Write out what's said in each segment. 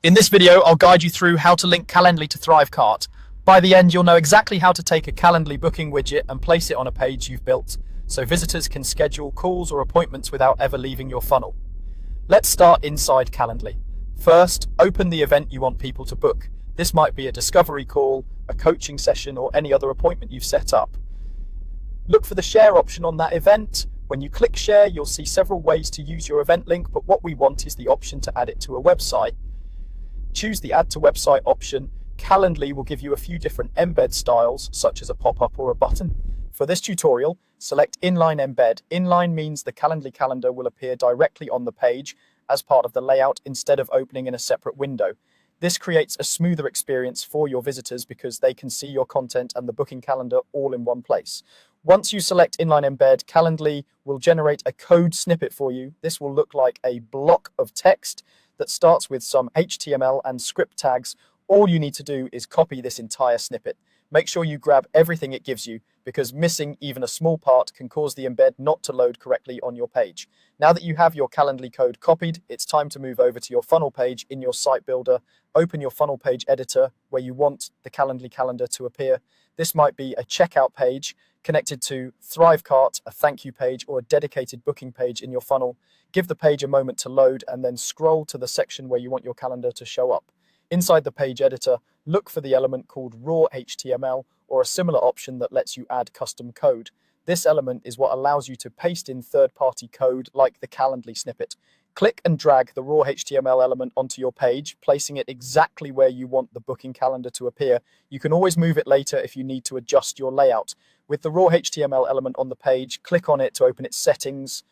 In this video, I'll guide you through how to link Calendly to Thrivecart. By the end, you'll know exactly how to take a Calendly booking widget and place it on a page you've built, so visitors can schedule calls or appointments without ever leaving your funnel. Let's start inside Calendly. First, open the event you want people to book. This might be a discovery call, a coaching session, or any other appointment you've set up. Look for the share option on that event. When you click share, you'll see several ways to use your event link, but what we want is the option to add it to a website. Choose the Add to Website option. Calendly will give you a few different embed styles, such as a pop-up or a button. For this tutorial, select Inline Embed. Inline means the Calendly calendar will appear directly on the page as part of the layout instead of opening in a separate window. This creates a smoother experience for your visitors because they can see your content and the booking calendar all in one place. Once you select Inline Embed, Calendly will generate a code snippet for you. This will look like a block of text that starts with some HTML and script tags. All you need to do is copy this entire snippet. Make sure you grab everything it gives you, because missing even a small part can cause the embed not to load correctly on your page. Now that you have your Calendly code copied, it's time to move over to your funnel page in your site builder. Open your funnel page editor where you want the Calendly calendar to appear. This might be a checkout page connected to Thrivecart, a thank you page, or a dedicated booking page in your funnel. Give the page a moment to load and then scroll to the section where you want your calendar to show up. Inside the page editor, look for the element called raw HTML or a similar option that lets you add custom code. This element is what allows you to paste in third-party code like the Calendly snippet. Click and drag the raw HTML element onto your page, placing it exactly where you want the booking calendar to appear. You can always move it later if you need to adjust your layout. With the raw HTML element on the page, click on it to open its settings.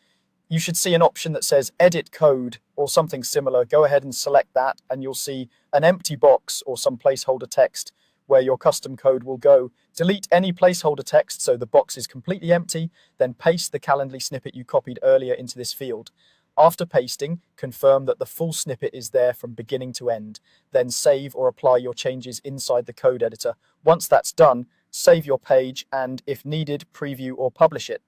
You should see an option that says Edit Code or something similar. Go ahead and select that and you'll see an empty box or some placeholder text where your custom code will go. Delete any placeholder text so the box is completely empty, then paste the Calendly snippet you copied earlier into this field. After pasting, confirm that the full snippet is there from beginning to end. Then save or apply your changes inside the code editor. Once that's done, save your page and, if needed, preview or publish it.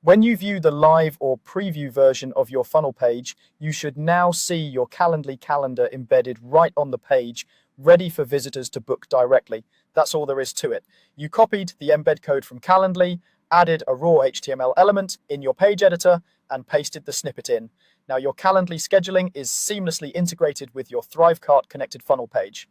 When you view the live or preview version of your funnel page, you should now see your Calendly calendar embedded right on the page, ready for visitors to book directly. That's all there is to it. You copied the embed code from Calendly, added a raw HTML element in your page editor, and pasted the snippet in. Now your Calendly scheduling is seamlessly integrated with your Thrivecart connected funnel page.